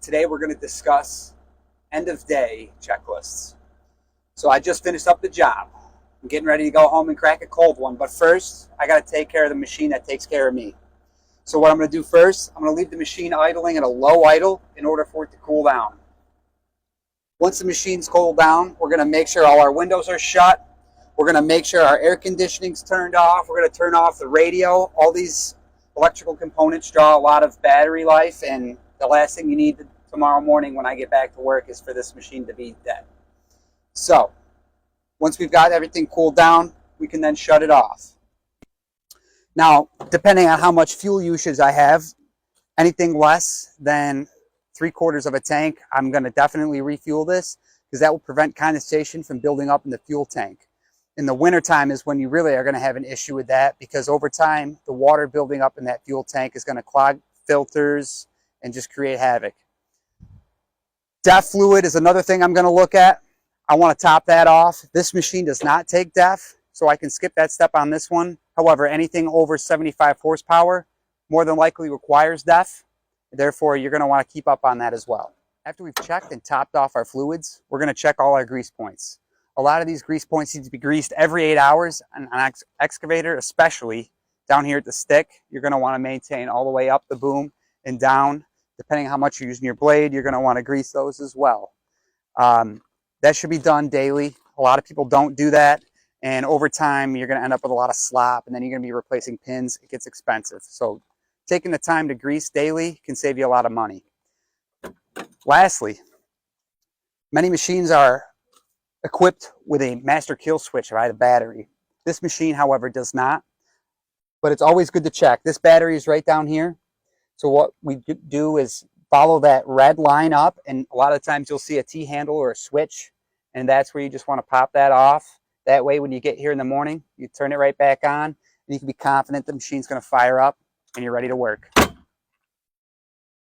today we're going to discuss end of day checklists. So I just finished up the job. I'm getting ready to go home and crack a cold one, but first I got to take care of the machine that takes care of me. So what I'm going to do first, I'm going to leave the machine idling at a low idle in order for it to cool down. Once the machine's cooled down, we're going to make sure all our windows are shut. We're going to make sure our air conditioning's turned off. We're going to turn off the radio. All these electrical components draw a lot of battery life, and the last thing you need tomorrow morning when I get back to work is for this machine to be dead. So once we've got everything cooled down, we can then shut it off. Now, depending on how much fuel usage I have, anything less than 3/4 of a tank, I'm going to definitely refuel this, because that will prevent condensation from building up in the fuel tank. In the wintertime is when you really are going to have an issue with that, because over time, the water building up in that fuel tank is going to clog filters and just create havoc. DEF fluid is another thing I'm going to look at. I want to top that off. This machine does not take DEF, so I can skip that step on this one. However, anything over 75 horsepower more than likely requires DEF. Therefore, you're going to want to keep up on that as well. After we've checked and topped off our fluids, we're going to check all our grease points. A lot of these grease points need to be greased every 8 hours. On an excavator, especially down here at the stick, you're going to want to maintain all the way up the boom and down. Depending on how much you're using your blade, you're going to want to grease those as well. That should be done daily. A lot of people don't do that, and over time, you're going to end up with a lot of slop, and then you're going to be replacing pins. It gets expensive. So taking the time to grease daily can save you a lot of money. Lastly, many machines are equipped with a master kill switch by the battery. This machine, however, does not, but it's always good to check. This battery is right down here. So what we do is follow that red line up, and a lot of times you'll see a T-handle or a switch, and that's where you just want to pop that off. That way, when you get here in the morning, you turn it right back on, and you can be confident the machine's going to fire up and you're ready to work.